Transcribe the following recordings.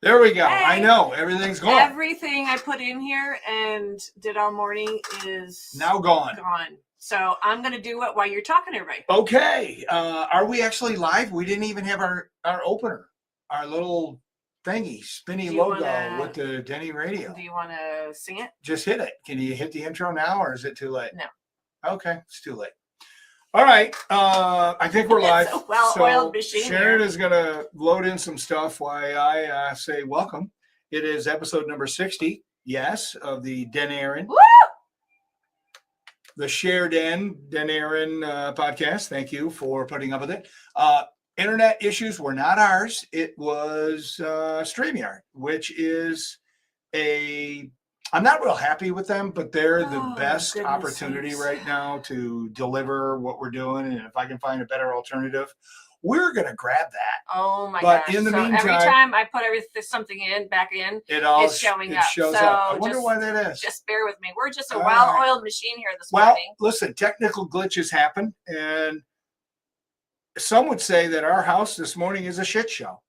There we go. Hey, I know. Everything's gone. Everything I put in here and did all morning is now gone. So I'm going to do it while you're talking to everybody. Okay. Are we actually live? We didn't even have our opener, our little thingy, spinny logo with the Denny Radio. Do you want to sing it? Just hit it. Can you hit the intro now, or is it too late? No. Okay. It's too late. All right. I think we're live. It's a well-oiled machine. Sharon is going to load in some stuff while I say welcome. It is episode number 60, yes, of the DennyRadio. Woo! The Share DennyRadio podcast. Thank you for putting up with it. Internet issues were not ours. It was StreamYard, which is I'm not real happy with them, but they're the best opportunity right now to deliver what we're doing. And if I can find a better alternative, we're going to grab that. Oh my gosh. In the meantime, every time I put something back in, it's showing up. Shows up. I wonder why that is. Just bear with me. We're just a well-oiled machine here this morning. Well, listen, technical glitches happen. And some would say that our house this morning is a shit show.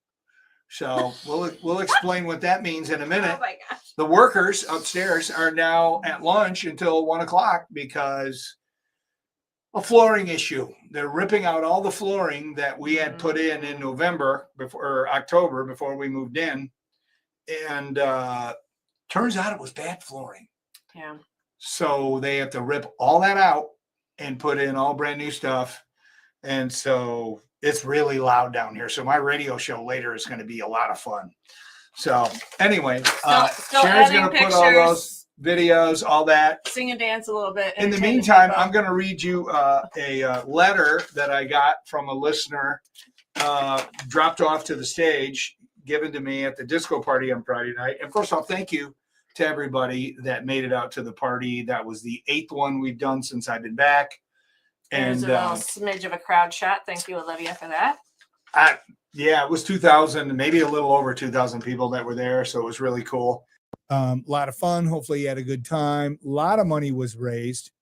So we'll explain what that means in a minute. Oh my gosh. The workers upstairs are now at lunch until 1:00 because a flooring issue. They're ripping out all the flooring that we had put in November or October before we moved in, and turns out it was bad flooring. Yeah. So they have to rip all that out and put in all brand new stuff, and so it's really loud down here. So my radio show later is going to be a lot of fun. So anyway, still Sharon's going to put all those videos, all that. Sing and dance a little bit. In the meantime, I'm going to read you a letter that I got from a listener dropped off to the stage, given to me at the disco party on Friday night. And first off, thank you to everybody that made it out to the party. That was the 8th one we've done since I've been back. And a little smidge of a crowd shot. Thank you, Olivia, for that. Yeah, it was 2,000, maybe a little over 2,000 people that were there. So it was really cool. A lot of fun. Hopefully you had a good time. A lot of money was raised.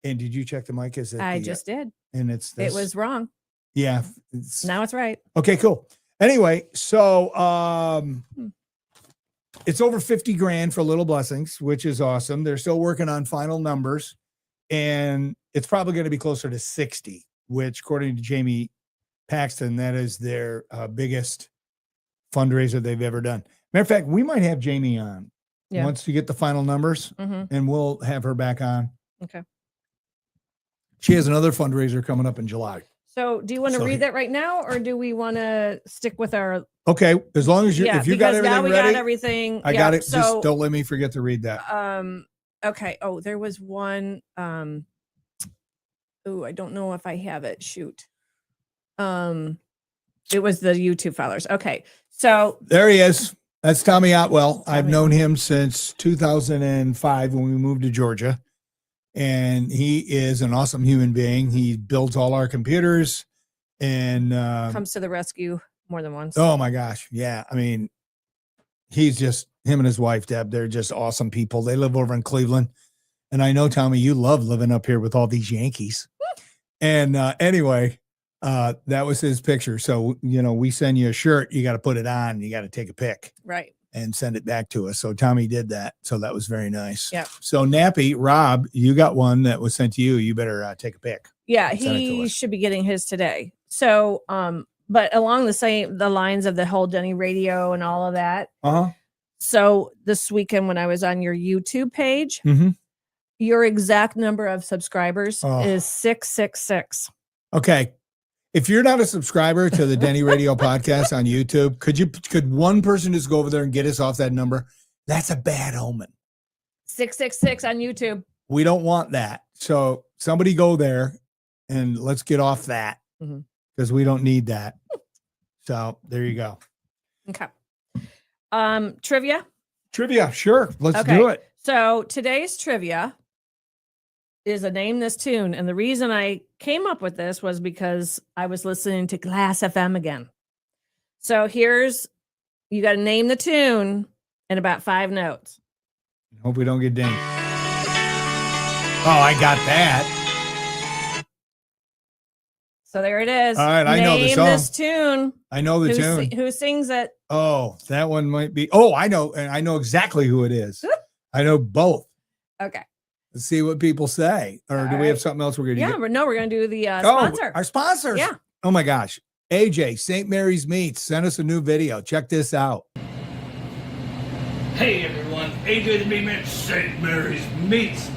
And did you check the mic? I just did. And it was wrong. Yeah. Now it's right. Okay, cool. Anyway, so it's over 50 grand for Little Blessings, which is awesome. They're still working on final numbers. And it's probably going to be closer to 60, which according to Jamie Paxton, that is their biggest fundraiser they've ever done. Matter of fact, we might have Jamie on once you get the final numbers, and we'll have her back on. Okay. She has another fundraiser coming up in July. So do you want to read that right now, or do we want to stick with our... Okay, as long as if you got everything now we ready. got everything. I got it. So, just don't let me forget to read that. Okay. Oh, there was one. I don't know if I have it. Shoot. It was the YouTube followers. Okay. So there he is. That's Tommy Otwell. I've known him since 2005 when we moved to Georgia, and he is an awesome human being. He builds all our computers and comes to the rescue more than once. Oh my gosh. Yeah. I mean, he's just him and his wife, Deb. They're just awesome people. They live over in Cleveland. And I know, Tommy, you love living up here with all these Yankees. And anyway, that was his picture. So, we send you a shirt, you got to put it on, you got to take a pic. Right. And send it back to us. So Tommy did that. So that was very nice. Yeah. So Nappy, Rob, you got one that was sent to you. You better take a pic. Yeah, he should be getting his today. So, but along the lines of the whole DennyRadio and all of that. Uh-huh. So this weekend when I was on your YouTube page, your exact number of subscribers is 666. Okay. If you're not a subscriber to the DennyRadio podcast on YouTube, could one person just go over there and get us off that number? That's a bad omen. 666 on YouTube. We don't want that. So somebody go there and let's get off that because we don't need that. So there you go. Okay. Trivia. Sure. Let's do it. So today's trivia is a Name This Tune. And the reason I came up with this was because I was listening to Glass FM again. So you got to name the tune in about 5 notes. Hope we don't get dinged. Oh, I got that. So there it is. All right, I know the Name song. this tune. I know the tune. Who sings it? Oh, that one might be. Oh, I know. And I know exactly who it is. I know both. Okay. Let's see what people say. Or do we have something else we're going to Yeah, get? no, we're going to do the sponsor. Our sponsors. Yeah. Oh my gosh. AJ, St. Mary's Meats, sent us a new video. Check this out. Hey everyone, AJ the Meat Man, St. Mary's Meats.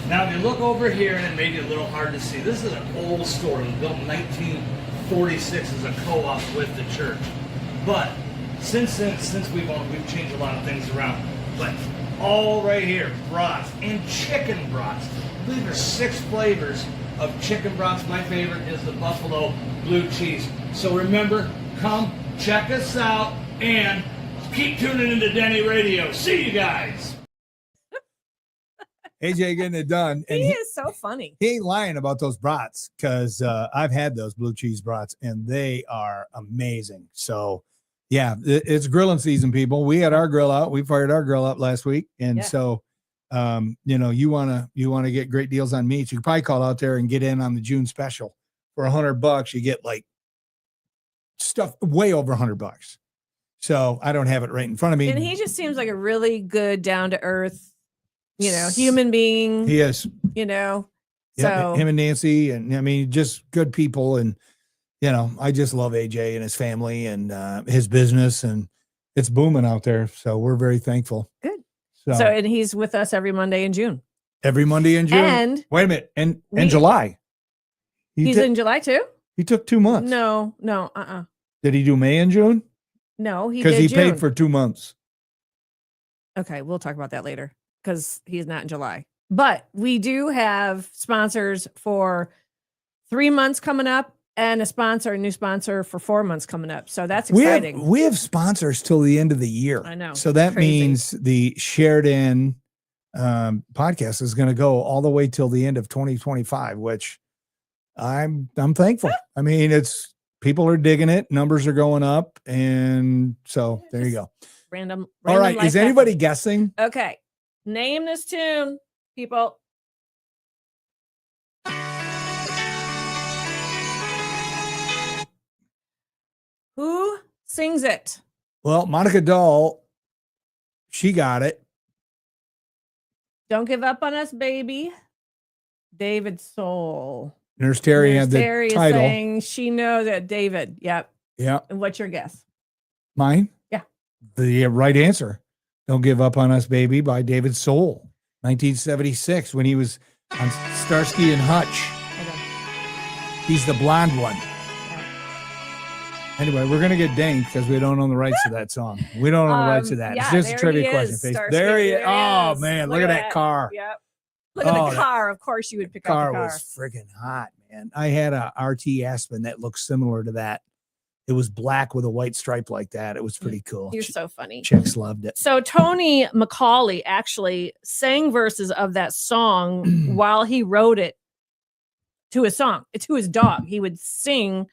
Now if you look over here, and it may be a little hard to see, this is an old store. It was built in 1946 as a co-op with the church. But since we've changed a lot of things around. But all right here, brats and chicken brats. I believe there's 6 flavors of chicken brats. My favorite is the buffalo blue cheese. So remember, come check us out and keep tuning into DennyRadio. See you guys. AJ getting it done. And He is so funny. he ain't lying about those brats because I've had those blue cheese brats and they are amazing. So yeah, it's grilling season, people. We had our grill out. We fired our grill up last week. And so you want to get great deals on meats. You can probably call out there and get in on the June special for $100. You get like stuff way over $100. So I don't have it right in front of me. And he just seems like a really good, down to earth, human being. He is. Yeah, So him and Nancy, and I mean, just good people. And I just love AJ and his family and his business, and it's booming out there. So we're very thankful. Good. So and he's with us every Monday in June. every Monday in June. And wait a minute, and July. He's in July too? He took 2 months. No. Did he do May and June? No, he Because did he June. paid for 2 months. Okay, we'll talk about that later because he's not in July. But we do have sponsors for 3 months coming up and a new sponsor for 4 months coming up. So that's exciting. We have sponsors till the end of the year. I know. So that Crazy. means the Shared In podcast is going to go all the way till the end of 2025, which I'm thankful. I mean, people are digging it. Numbers are going up. And so there you go. Random All right. life Is anybody happens. guessing? Okay. Name this tune, people. Who sings it? Well, Monica Dahl, she got it. Don't give up on us, baby. David Soul. Nurse Terry had the Terry is title. saying she knows that David. Yep. Yeah. And what's your guess? Mine? Yeah. The right answer. Don't Give Up on Us, Baby by David Soul. 1976 when he was on Starsky and Hutch. He's the blonde one. Anyway, we're going to get dinged because we don't own the rights to that song. We don't own the rights to that. Yeah, it's just a there trivia he question. is, Face. Starsky. There he is. There he Oh, is. man. Look Look at at that car. Yep. Look at the that car. Of course you would pick up car the car. was freaking hot, man. I had a RT Aspen that looked similar to that. It was black with a white stripe like that. It was pretty cool. You're so funny. Chicks loved it. So Tony McCauley actually sang verses of that song while he wrote it to his dog. He would sing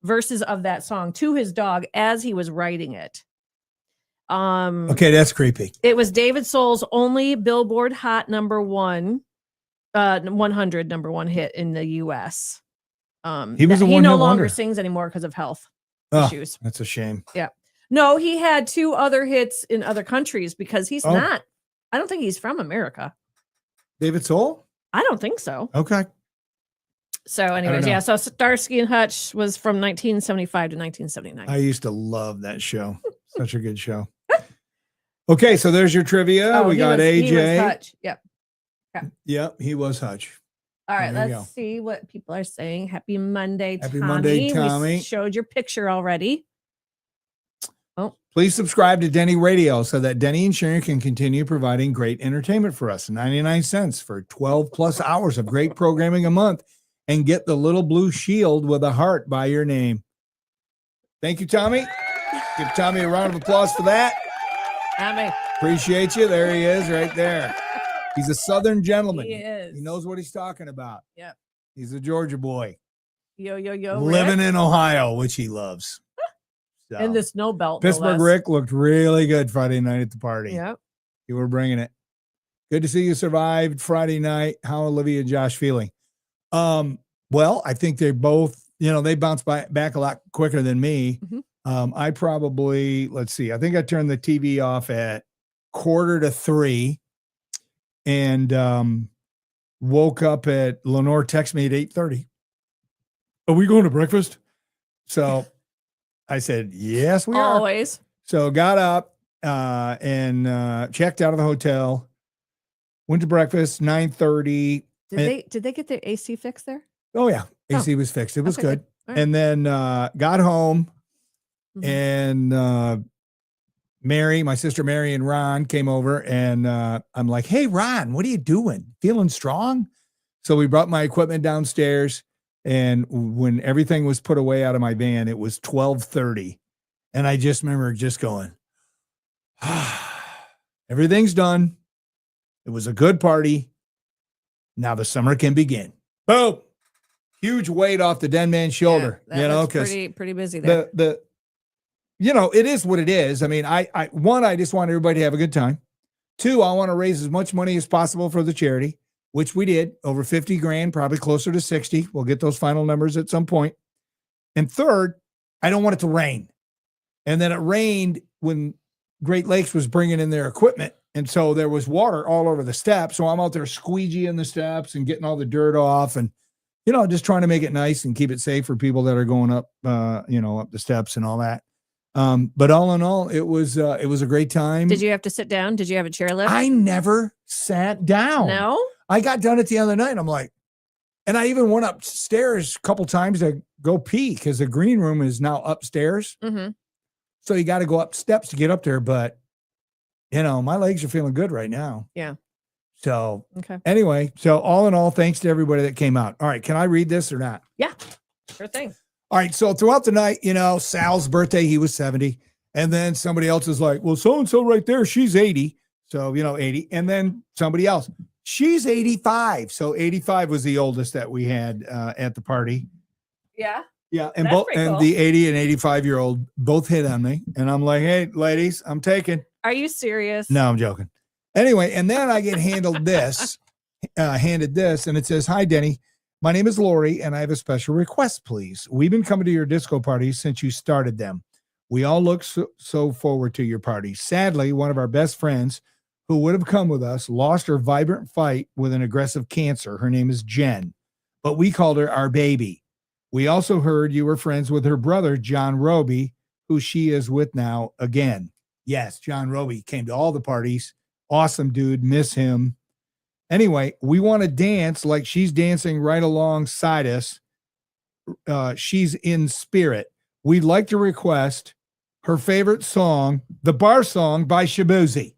verses of that song to his dog as he was writing it. Okay, that's creepy. It was David Soul's only Billboard Hot number 100 number 1 hit in the U.S. He was a he one-hit no longer wonder. sings anymore because of health issues. That's a shame. Yeah. No, he had 2 other hits in other countries because he's not. I don't think he's from America. David Soul? I don't think so. Okay. So, anyways, yeah. So Starsky and Hutch was from 1975 to 1979. I used to love that show. Such a good show. Okay, so there's your trivia. We got AJ. He was Hutch. Yep. Yep, he was Hutch. All right, There you let's see what people are saying. Happy Monday, Happy Tommy. Monday, Tommy. We showed your picture already. Please subscribe to Denny Radio so that Denny and Sharon can continue providing great entertainment for us. 99 cents for 12 plus hours of great programming a month, and get the little blue shield with a heart by your name. Thank you, Tommy. Give Tommy a round of applause for that. Tommy. Appreciate you. There he is right there. He's a Southern gentleman. He is. He knows what he's talking about. Yep. He's a Georgia boy. Yo, Living Rick. in Ohio, which he loves. So, In the snow belt. Pittsburgh Rick looked really good Friday night at the party. Yep. You were bringing it. Good to see you survived Friday night. How are Olivia and Josh feeling? Well, I think they both, they bounce back a lot quicker than me. I probably, let's see, I think I turned the TV off at 2:45 and woke up at Lenore texted me at 8:30. Are we going to breakfast? So I said, yes, we are. Always. So got up and checked out of the hotel, went to breakfast, 9:30. Did they get their AC fixed there? Oh, yeah. AC was fixed. It was Okay, good. All right. And then got home and Mary, my sister Mary and Ron came over and I'm like, hey, Ron, what are you doing? Feeling strong? So we brought my equipment downstairs. And when everything was put away out of my van, it was 12:30. And I just remember just going, everything's done. It was a good party. Now the summer can begin. Boom. Huge weight off the Den Man's shoulder, because pretty busy there. It is what it is. I mean, I just want everybody to have a good time. 2, I want to raise as much money as possible for the charity, which we did, over 50 grand, probably closer to 60. We'll get those final numbers at some point. And 3rd, I don't want it to rain. And then it rained when Great Lakes was bringing in their equipment. And so there was water all over the steps. So I'm out there squeegeeing the steps and getting all the dirt off and, just trying to make it nice and keep it safe for people that are going up, up the steps and all that. But all in all, it was a great time. Did you have to sit down? Did you have a chairlift? I never sat down. No? I got done at the other night. I'm like, and I even went upstairs a couple times to go pee because the green room is now upstairs. Mm-hmm. So you got to go up steps to get up there. But, my legs are feeling good right now. Yeah. So okay. Anyway, so all in all, thanks to everybody that came out. All right. Can I read this or not? Yeah, sure thing. All right. So throughout the night, Sal's birthday, he was 70. And then somebody else is like, well, so-and-so right there, she's 80. So, 80. And then somebody else, she's 85. So 85 was the oldest that we had at the party. Yeah. Yeah. And That's both pretty and cool. the 80 and 85-year-old both hit on me. And I'm like, hey, ladies, I'm taking. Are you serious? No, I'm joking. Anyway, and then I get handed this, and it says, hi, Denny. My name is Lori, and I have a special request, please. We've been coming to your disco parties since you started them. We all look so forward to your party. Sadly, one of our best friends who would have come with us lost her vibrant fight with an aggressive cancer. Her name is Jen, but we called her our baby. We also heard you were friends with her brother, John Roby, who she is with now again. Yes, John Roby came to all the parties. Awesome dude. Miss him. Anyway, we want to dance like she's dancing right alongside us. She's in spirit. We'd like to request her favorite song, the Bar Song by Shabuzi.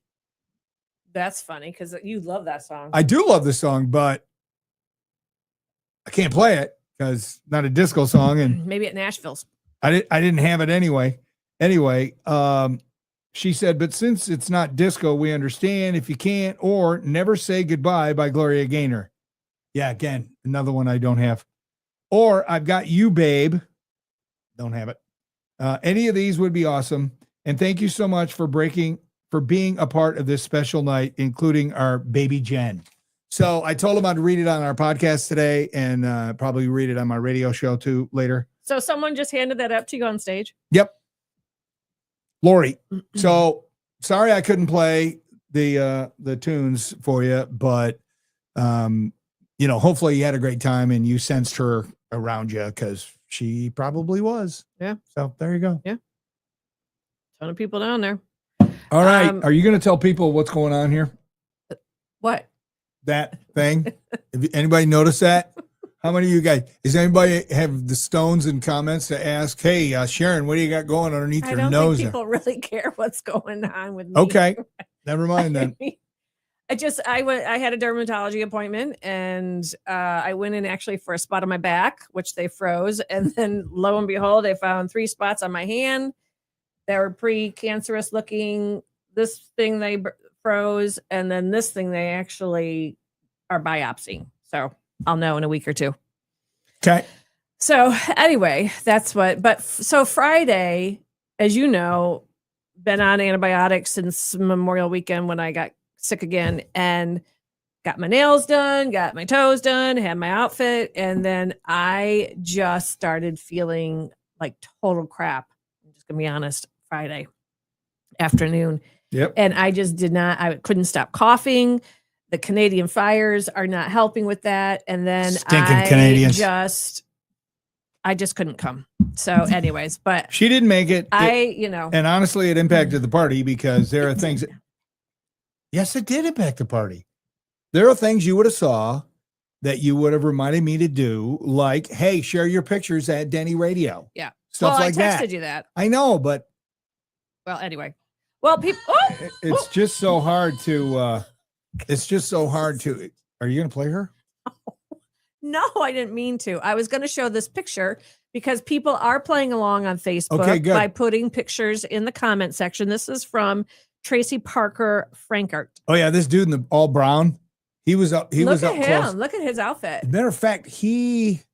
That's funny because you love that song. I do love the song, but I can't play it because it's not a disco song. And maybe at Nashville's. I didn't have it anyway. Anyway, she said, but since it's not disco, we understand if you can't, or Never Say Goodbye by Gloria Gaynor. Yeah, again, another one I don't have. Or I've Got You, Babe. Don't have it. Any of these would be awesome. And thank you so much for being a part of this special night, including our baby Jen. So I told him I'd read it on our podcast today and probably read it on my radio show too later. So someone just handed that up to you on stage? Yep. Lori. So sorry I couldn't play the tunes for you, but hopefully you had a great time and you sensed her around you because she probably was. Yeah. So there you go. Yeah. Ton of people down there. All right. Are you going to tell people what's going on here? What? That thing? Anybody notice that? How many of you guys, does anybody have the stones and comments to ask, hey, Sharon, what do you got going underneath your nose? I don't think people really care what's going on with me. Okay. Never mind then. I had a dermatology appointment and I went in actually for a spot on my back, which they froze. And then lo and behold, they found 3 spots on my hand that were pre-cancerous looking. This thing they froze. And then this thing they actually are biopsying. So I'll know in a week or 2. Okay. So anyway, that's so Friday, as you know, been on antibiotics since Memorial Weekend when I got sick again. And got my nails done, got my toes done, had my outfit, and then I just started feeling like total crap. I'm just gonna be honest, Friday afternoon. Yep. And I just I couldn't stop coughing. The Canadian fires are not helping with that. And then Stinking Canadians. I just couldn't come. So anyways, but She didn't make it. And honestly, it impacted the party because there are things yes, it did impact the party. There are things you would have saw that you would have reminded me to do, like, hey, share your pictures at DennyRadio. Yeah. Stuff well, like I texted that. you that. I know, but Well, anyway. Well, people it's just so hard to are you gonna play her? No, I didn't mean to. I was going to show this picture because people are playing along on Facebook Okay, good. by putting pictures in the comment section. This is from Tracy Parker Frankart. Oh yeah, this dude in the all brown. He was up. He was up Look at him. close. Look at his outfit. Matter of fact,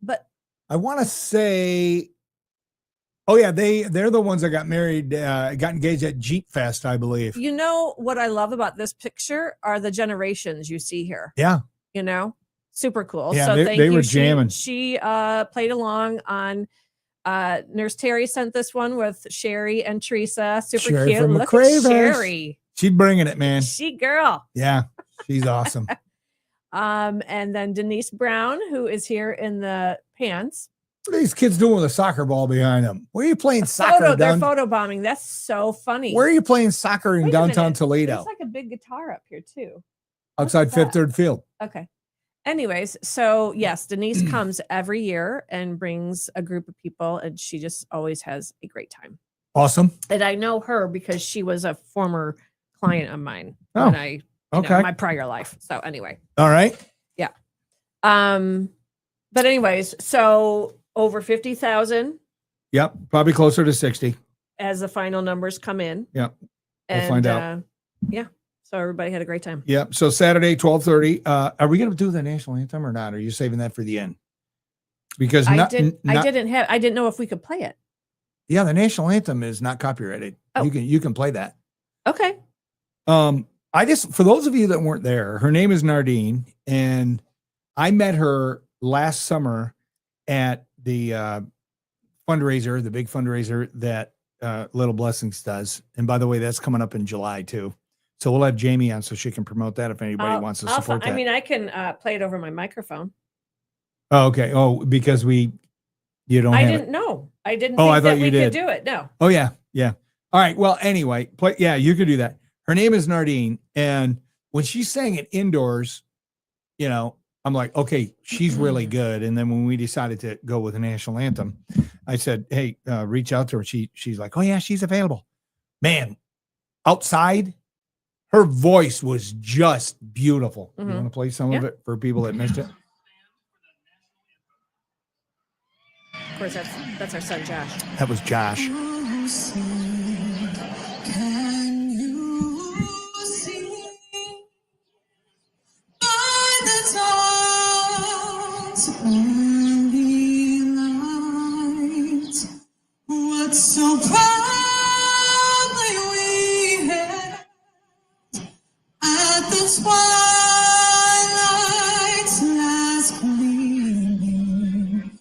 But I want to say, oh yeah, they're the ones that got married, got engaged at Jeep Fest, I believe. you know what I love about this picture are the generations you see here. Yeah. Super cool. Yeah, So they thank you. were jamming. She played along on Nurse Terry sent this one with Sherry and Teresa. Super Sherry cute. from Look McCravers. at Sherry. She's bringing it, man. She girl. Yeah, she's awesome. And then Denise Brown, who is here in the pants. What are these kids doing with a soccer ball behind them? Where are you playing soccer? They're photo bombing. That's so funny. Where are you playing soccer in Wait a downtown minute. Toledo? There's like a big guitar up here too. Outside What's Fifth that? Third Field. Okay. Anyways, so yes, Denise comes every year and brings a group of people, and she just always has a great time. Awesome. And I know her because she was a former client of mine Oh, when I, okay. my prior life. So anyway, All right. but anyways, so over 50,000 Yep. Probably closer to 60. as the final numbers come in. Yep. We'll And find out. Yeah. So everybody had a great time. Yep. So Saturday, 12:30. Are we going to do the national anthem or not? Are you saving that for the end? Because I didn't know if we could play it. Yeah, the national anthem is not copyrighted. Oh. You can play that. Okay. For those of you that weren't there, her name is Nardine, and I met her last summer at the fundraiser, the big fundraiser that Little Blessings does. And by the way, that's coming up in July too. So we'll have Jamie on so she can promote that if anybody wants to support that. I mean, I can play it over my microphone. Oh, okay. Oh, because you don't I have didn't it. know. I didn't Oh, think I thought that you we did. could do it. No. Oh, yeah. Yeah. All right. Well, anyway, you could do that. Her name is Nardine. And when she sang it indoors, I'm like, okay, she's really good. And then when we decided to go with the national anthem, I said, hey, reach out to her. She's like, oh yeah, she's available. Man, outside, her voice was just beautiful. You want to play some of it for people that missed it? Of course, that's our son, Josh. That was Josh. Can you see by the dawn's early light what so proudly we hailed at the twilight's last gleaming,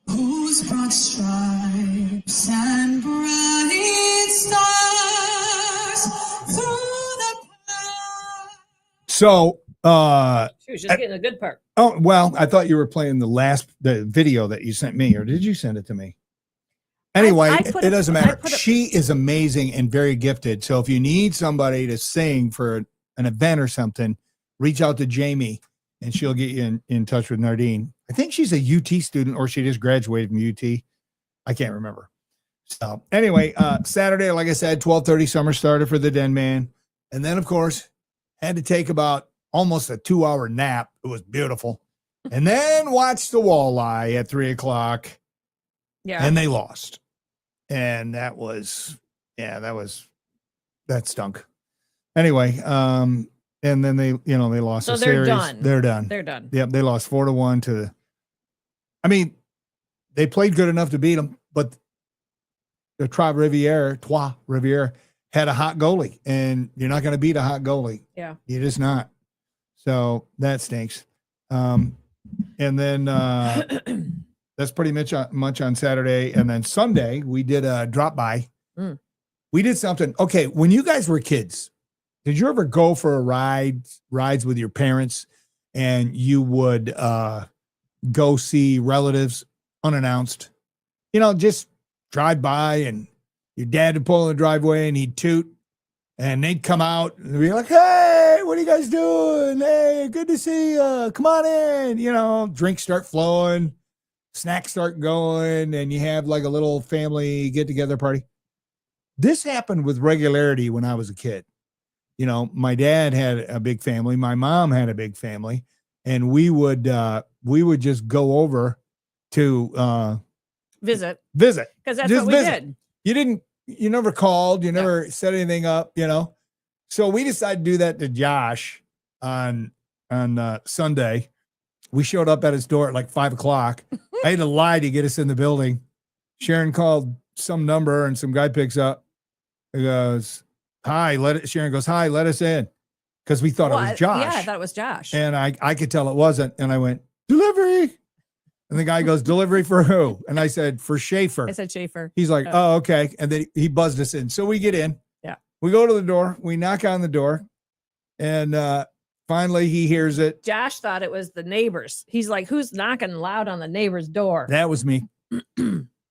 whose broad stripes and bright stars through the So, She was just getting the good part. oh, well, I thought you were playing the video that you sent me, or did you send it to me? Anyway, I it put a- doesn't I matter. put a- She is amazing and very gifted. So if you need somebody to sing for an event or something, reach out to Jamie and she'll get you in touch with Nardine. I think she's a UT student or she just graduated from UT. I can't remember. So anyway, Saturday, like I said, 12:30 summer started for the Den Man. And then of course had to take about almost a 2-hour nap. It was beautiful. And then watched the Walleye at 3:00 Yeah. and they lost. And that stunk. Anyway, and then they lost So the they're series. done. They're done. They're done. Yep, they lost 4-1 they played good enough to beat them, but the Trois Riviere had a hot goalie, and you're not going to beat a hot goalie. Yeah. You're just not. So that stinks. And then that's pretty much on Saturday. And then Sunday, we did a drop by. Mm. We did something. Okay, when you guys were kids, did you ever go for rides with your parents and you would go see relatives unannounced? You know, just drive by and your dad would pull in the driveway and he'd toot and they'd come out and be like, hey, what are you guys doing? Hey, good to see you. Come on in. You know, drinks start flowing, snacks start going, and you have like a little family get together party. This happened with regularity when I was a kid. You know, my dad had a big family. My mom had a big family, and we would just go over to Visit. Visit. Because that's Just what we visit. did. You never called, you never set anything up, you know. So we decided to do that to Josh on Sunday. We showed up at his door at like 5:00. I had to lie to get us in the building. Sharon called some number and some guy picks up. He goes, hi, Sharon goes, hi, let us in. Because we thought it was Josh. Yeah, I thought it was Josh. And I could tell it wasn't. And I went, delivery. And the guy goes, delivery for who? And I said, for Schaefer. I said Schaefer. He's like, oh, okay. And then he buzzed us in. So we get in. Yeah. We go to the door. We knock on the door. And finally he hears it. Josh thought it was the neighbors. He's like, who's knocking loud on the neighbor's door? That was me.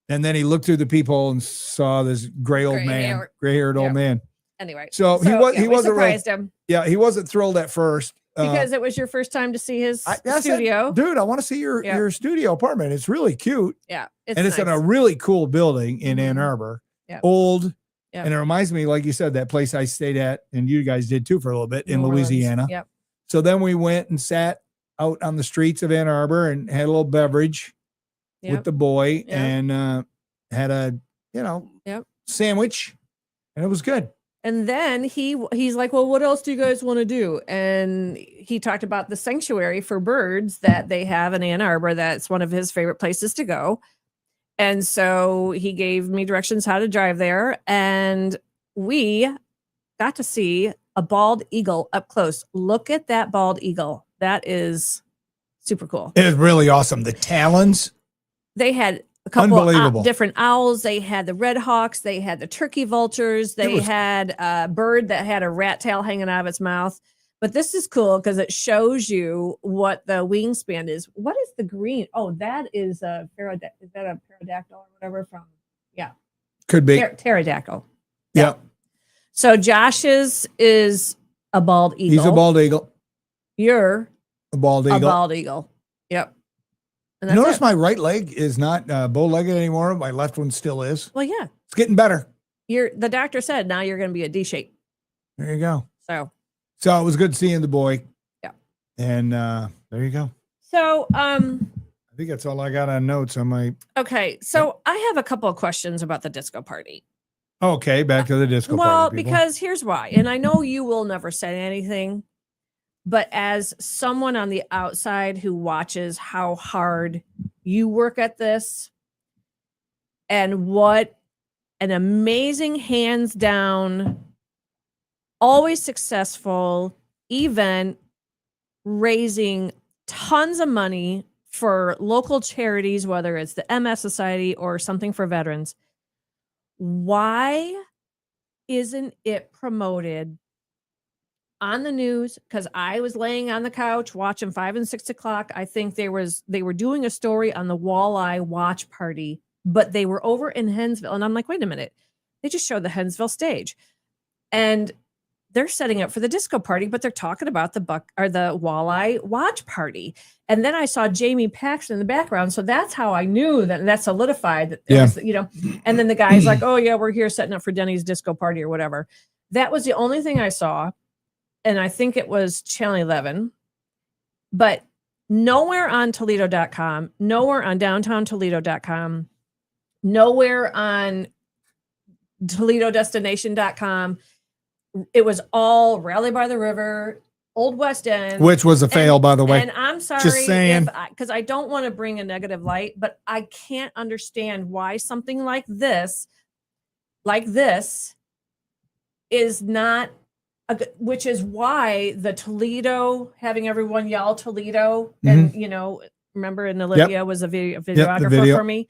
And then he looked through the people and saw this gray-haired old man. Anyway. So he wasn't surprised him. Yeah, he wasn't thrilled at first. Because it was your first time to see his studio. Dude, I want to see your studio apartment. It's really cute. Yeah. It's in a really cool building in Ann Arbor. Yeah. Old. Yep. And it reminds me, like you said, that place I stayed at, and you guys did too for a little bit in Louisiana. Yep. So then we went and sat out on the streets of Ann Arbor and had a little beverage with the boy and had a, sandwich, and it was good. And then he's like, well, what else do you guys want to do? And he talked about the sanctuary for birds that they have in Ann Arbor. That's one of his favorite places to go. And so he gave me directions how to drive there. And we got to see a bald eagle up close. Look at that bald eagle. That is super cool. It is really awesome. The talons. They had a couple Unbelievable. of different owls. They had the red hawks. They had the turkey vultures. They had a bird that had a rat tail hanging out of its mouth. But this is cool because it shows you what the wingspan is. What is the green? Oh, that is a is that a pterodactyl or whatever from? Yeah. Could be. Pterodactyl. Yeah. So Josh's is a bald eagle. He's a bald eagle. You're a bald eagle. A bald eagle. Yep. And notice my right leg is not bow-legged anymore. My left one still is. Well, yeah. It's getting better. The doctor said now you're going to be a D shape. There you go. So it was good seeing the boy. Yeah. And there you go. So I think that's all I got on notes on my. Okay. So I have a couple of questions about the disco party. Okay, back to the disco party. Well, because here's why. And I know you will never say anything, but as someone on the outside who watches how hard you work at this and what an amazing, hands down, always successful event, raising tons of money for local charities, whether it's the MS Society or something for veterans. Why isn't it promoted on the news? Because I was laying on the couch watching 5 and 6 o'clock. I think they were doing a story on the Walleye Watch Party, but they were over in Hensville. And I'm like, wait a minute. They just showed the Hensville stage. And they're setting up for the disco party, but they're talking about the Walleye Watch Party. And then I saw Jamie Paxton in the background. So that's how I knew that solidified that there was, and then the guy's like, oh yeah, we're here setting up for Denny's disco party or whatever. That was the only thing I saw. And I think it was Channel 11, but nowhere on Toledo.com, nowhere on downtowntoledo.com, nowhere on ToledoDestination.com. It was all Rally by the River, Old West End. Which was a fail, by the way. And I'm sorry, just saying, because I don't want to bring a negative light, but I can't understand why something like this is not which is why the Toledo, having everyone yell Toledo, and remember, and Olivia was a videographer video. for me.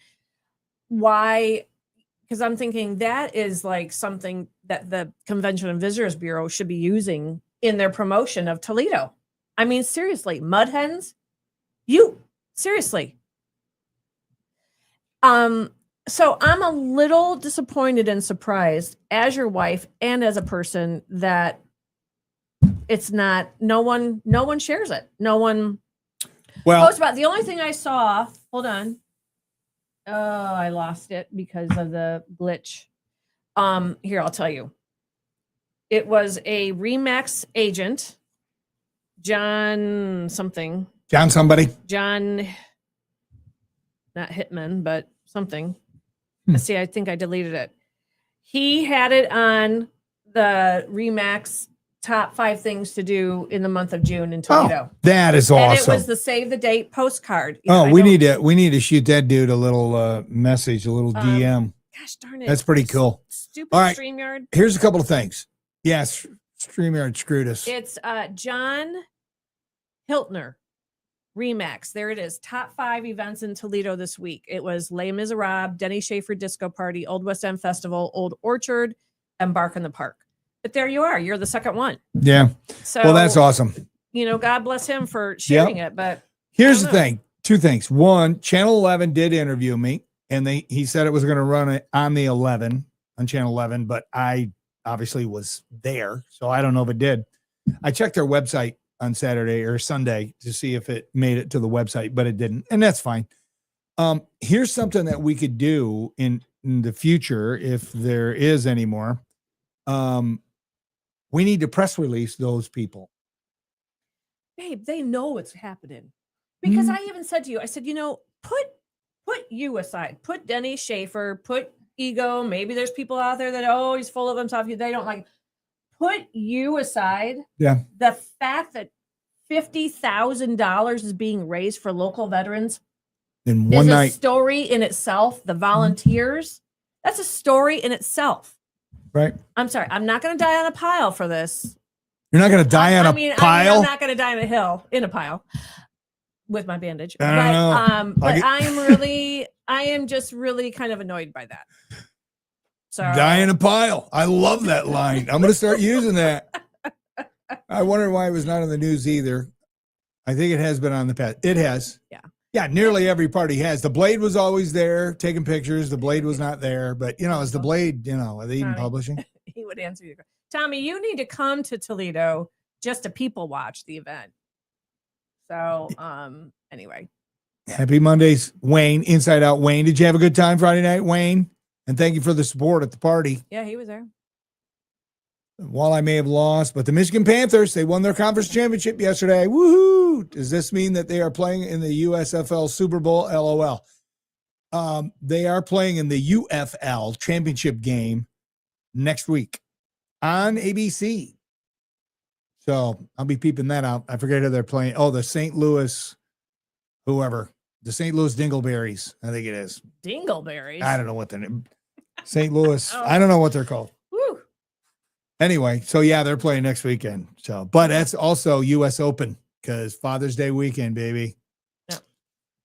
Why? Because I'm thinking that is like something that the Convention and Visitors Bureau should be using in their promotion of Toledo. I mean, seriously, mud hens, seriously. So I'm a little disappointed and surprised as your wife and as a person that it's not, no one shares it. No one posts about it. The only thing I saw, hold on. Oh, I lost it because of the glitch. Here, I'll tell you. It was a Remax agent, John something. John somebody. John, not Hitman, but something. See, I think I deleted it. He had it on the Remax top 5 things to do in the month of June in Toledo. Oh, that is awesome. And it was the save the date postcard. We need to shoot that dude a little message, a little DM. Gosh darn it. That's pretty cool. Stupid All right. StreamYard. Here's a couple of things. Yes, StreamYard screwed us. It's John Hiltner. Remax. There it is. Top 5 events in Toledo this week. It was Les Miserables, Denny Schaefer Disco Party, Old West End Festival, Old Orchard, and Bark in the Park. But there you are. You're the second one. Yeah. So, well, that's awesome. God bless him for sharing it. But here's the thing. 2 things. One, Channel 11 did interview me, and he said it was going to run it on the 11 on Channel 11, but I obviously was there, so I don't know if it did. I checked their website on Saturday or Sunday to see if it made it to the website, but it didn't, and that's fine. Here's something that we could do in the future if there is any more. We need to press release those people. Babe, they know what's happening. Because I even said to you, I said, put you aside. Put Denny Schaefer, put ego. Maybe there's people out there that, he's full of himself. They don't like. Put you aside. Yeah. The fact that $50,000 is being raised for local veterans in one night. A story in itself. The volunteers, that's a story in itself. Right. I'm sorry. I'm not going to die on a pile for this. You're not going to die on a pile? I'm not going to die on a hill in a pile with my bandage. I don't know. But I am just really kind of annoyed by that. So die in a pile. I love that line. I'm going to start using that. I wonder why it was not on the news either. I think it has been on the past. It has. Yeah. Yeah, nearly every party has. The Blade was always there taking pictures. The Blade was not there. But, is the Blade, are they even publishing? He would answer you. Tommy, you need to come to Toledo just to people watch the event. So, anyway. Happy Mondays, Wayne. Inside Out Wayne. Did you have a good time Friday night, Wayne? And thank you for the support at the party. Yeah, he was there. While I may have lost, but the Michigan Panthers, they won their conference championship yesterday. Woohoo! Does this mean that they are playing in the USFL Super Bowl? LOL. They are playing in the UFL championship game next week on ABC. So I'll be peeping that out. I forget who they're playing. Oh, the St. Louis, whoever. The St. Louis Dingleberries, I think it is. Dingleberries? I don't know what they're name. St. Louis. I don't know what they're called. Woo. Anyway, so yeah, they're playing next weekend. So, but that's also US Open because Father's Day weekend, baby. Yeah.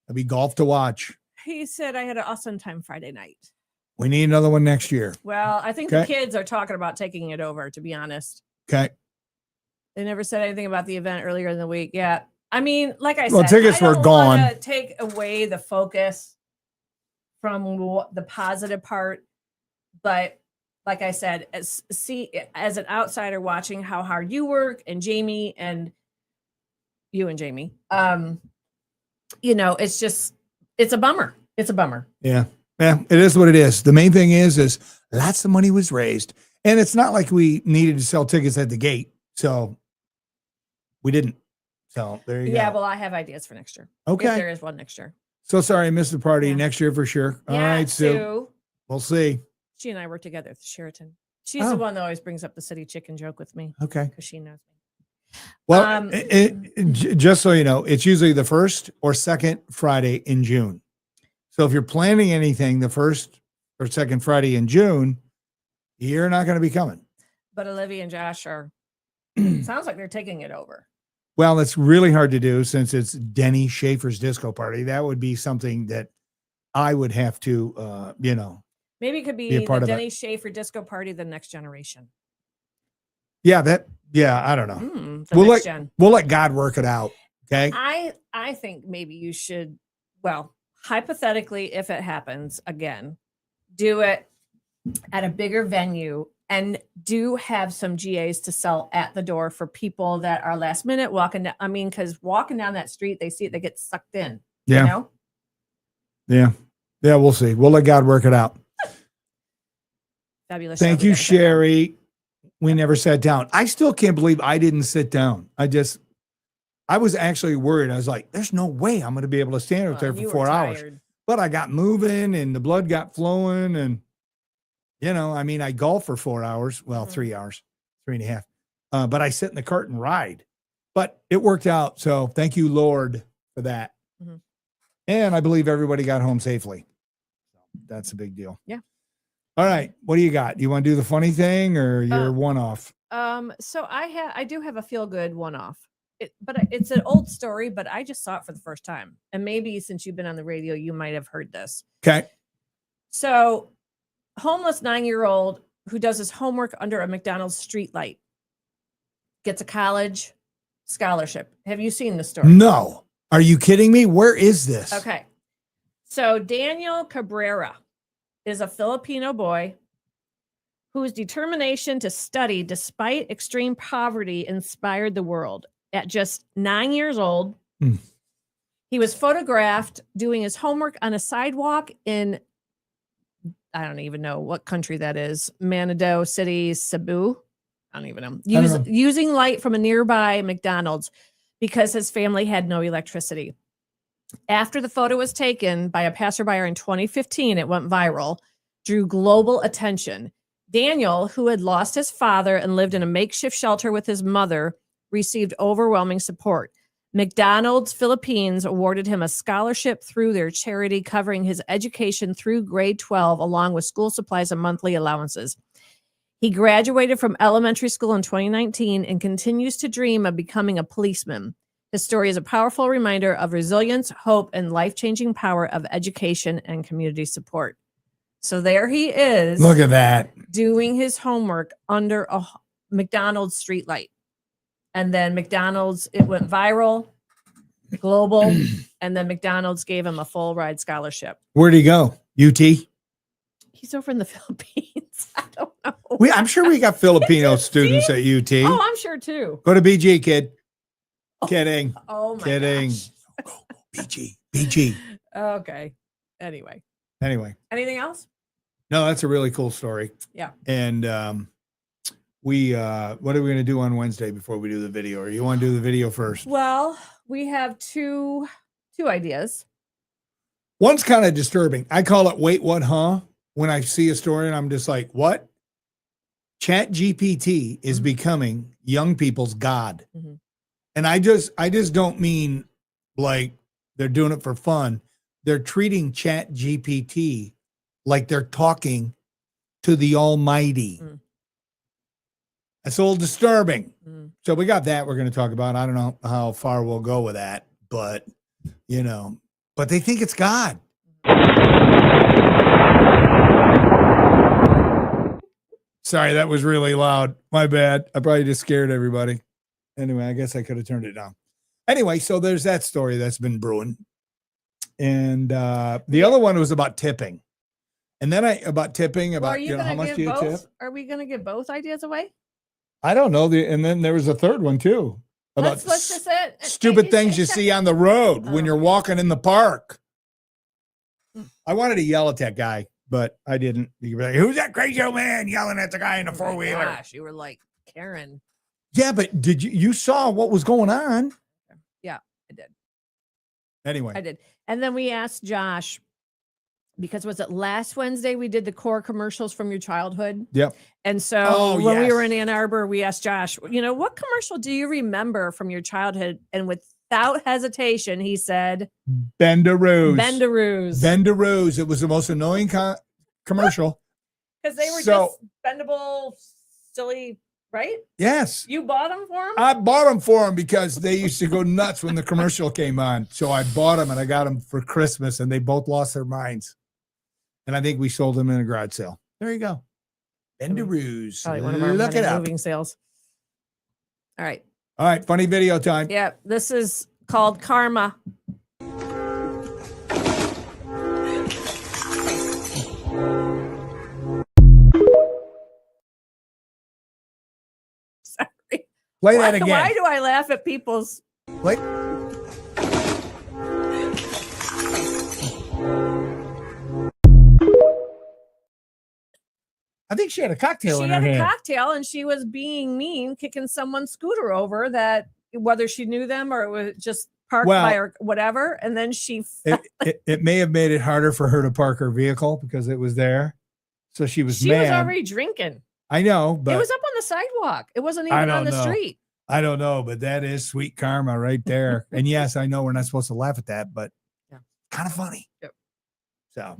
There'll be golf to watch. He said I had an awesome time Friday night. We need another one next year. Well, I think the kids are talking about taking it over, to be honest. Okay. They never said anything about the event earlier in the week. Yeah. I mean, like I said, tickets were gone. To take away the focus from the positive part, but like I said, as an outsider watching how hard you work and Jamie and you and Jamie, it's a bummer. It's a bummer. Yeah. Yeah, it is what it is. The main thing is lots of money was raised, and it's not like we needed to sell tickets at the gate, so we didn't. So there you go. Yeah, well, I have ideas for next year. Okay. If there is one next year. So sorry I missed the party. Next year for sure. All right, Sue. We'll see. She and I work together at the Sheraton. She's the one that always brings up the city chicken joke with me. Okay. Because she knows me. Well, just so you know, it's usually the first or second Friday in June. So if you're planning anything the first or second Friday in June, you're not going to be coming. But Olivia and Josh are Sounds like they're taking it over. Well, it's really hard to do since it's Denny Schaefer's disco party. That would be something that I would have to, Maybe it could be Be a part the of it. Denny Schaefer disco party, the next generation. yeah, I don't know. The We'll next gen. We'll let God work it out. Okay. I think maybe you should, well, hypothetically, if it happens again, do it at a bigger venue and do have some GAs to sell at the door for people that are last minute walking down. I mean, because walking down that street, they see it, they get sucked in. Yeah. You know? Yeah. We'll see. We'll let God work it out. Fabulous. Thank show we you, got to check out. Sherry. We never sat down. I still can't believe I didn't sit down. I was actually worried. I was like, there's no way I'm going to be able to stand up there You for were 4 hours. tired. But I got moving and the blood got flowing. And, I golf for 4 hours. Well, 3 hours, 3.5. But I sit in the cart and ride. But it worked out. So thank you, Lord, for that. Mhm. And I believe everybody got home safely. That's a big deal. Yeah. All right. What do you got? You want to do the funny thing or your one off? So I do have a feel good one off. It's an old story, but I just saw it for the first time. And maybe since you've been on the radio, you might have heard this. Okay. So, homeless 9-year-old who does his homework under a McDonald's streetlight gets a college scholarship. Have you seen the story? No. Are you kidding me? Where is this? Okay. So, Daniel Cabrera is a Filipino boy whose determination to study despite extreme poverty inspired the world. At just 9 years old, he was photographed doing his homework on a sidewalk in, I don't even know what country that is, Manado City, Cebu. I don't even know. Using light from a nearby McDonald's because his family had no electricity. After the photo was taken by a passerby in 2015, it went viral, drew global attention. Daniel, who had lost his father and lived in a makeshift shelter with his mother, received overwhelming support. McDonald's Philippines awarded him a scholarship through their charity covering his education through grade 12, along with school supplies and monthly allowances. He graduated from elementary school in 2019 and continues to dream of becoming a policeman. His story is a powerful reminder of resilience, hope, and life-changing power of education and community support. So there he is. Look at that. Doing his homework under a McDonald's streetlight. And then McDonald's, it went viral, global, and then McDonald's gave him a full ride scholarship. Where'd he go? UT? He's over in the Philippines. I don't know. I'm sure we got Filipino students at UT. Oh, I'm sure too. Go to BG, kid. Kidding. Oh my Kidding. gosh. Go, BG. Okay. Anyway. Anything else? No, that's a really cool story. Yeah. And what are we going to do on Wednesday before we do the video? Or you want to do the video first? Well, we have two ideas. One's kind of disturbing. I call it wait, what, huh? When I see a story and I'm just like, what? Chat GPT is becoming young people's God. Mm-hmm. And I just don't mean like they're doing it for fun. They're treating Chat GPT like they're talking to the Almighty. Mm. That's a little disturbing. Mm. So we got that we're going to talk about. I don't know how far we'll go with that, but but they think it's God. Sorry, that was really loud. My bad. I probably just scared everybody. Anyway, I guess I could have turned it down. Anyway, so there's that story that's been brewing. And the other one was about tipping. And then about tipping, about how much do you tip? Are we going to give both ideas away? I don't know. And then there was a third one too. About Let's just stupid things you see on the road when you're walking in the park. I wanted to yell at that guy, but I didn't. You were like, who's that crazy old man yelling at the guy in the four-wheeler? Gosh, you were like Karen. Yeah, but you saw what was going on? Yeah, I did. Anyway. I did. And then we asked Josh, because was it last Wednesday we did the core commercials from your childhood? Yep. And so when we yes. were in Ann Arbor, we asked Josh, what commercial do you remember from your childhood? And without hesitation, he said, Bendaroos. Bendaroos. It was the most annoying commercial. Because they were just bendable, silly right? Yes. You bought them for him? I bought them for him because they used to go nuts when the commercial came on. So I bought them and I got them for Christmas and they both lost their minds. And I think we sold them in a garage sale. There you go. Bendaroos. Probably one of our Look it up. moving sales. All right. All right. Funny video time. Yeah. This is called Karma. Sorry. Play that again. Why do I laugh at people's? Play. I think she had a cocktail She in her had a hand. cocktail and she was being mean, kicking someone's scooter over that, whether she knew them or it was just parked Well- by her, whatever. And then she, It may have made it harder for her to park her vehicle because it was there. So she was she mad. was already drinking. I know, but It was up on the sidewalk. It wasn't I even on don't the know. street. I don't know, but that is sweet karma right there. And yes, I know we're not supposed to laugh at that, but Yeah. kind of funny. Yep. So,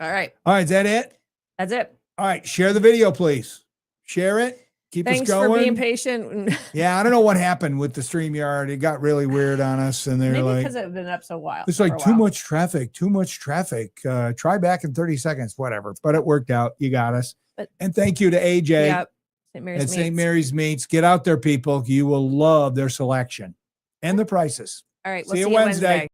All right. all right, is that it? That's it. All right, share the video, please. Share it. Keep Thanks us going. for being patient. Yeah, I don't know what happened with the StreamYard. It got really weird on us, and they're Maybe like, because it's been up so while. it's for like a too while. much traffic, too much traffic. Try back in 30 seconds, whatever. But it worked out. You got us. But- And thank you to AJ Yep. St. Mary's at St. Meats. Mary's Meats. Get out there, people. You will love their selection and the prices. All right. We'll See you see you Wednesday. Wednesday.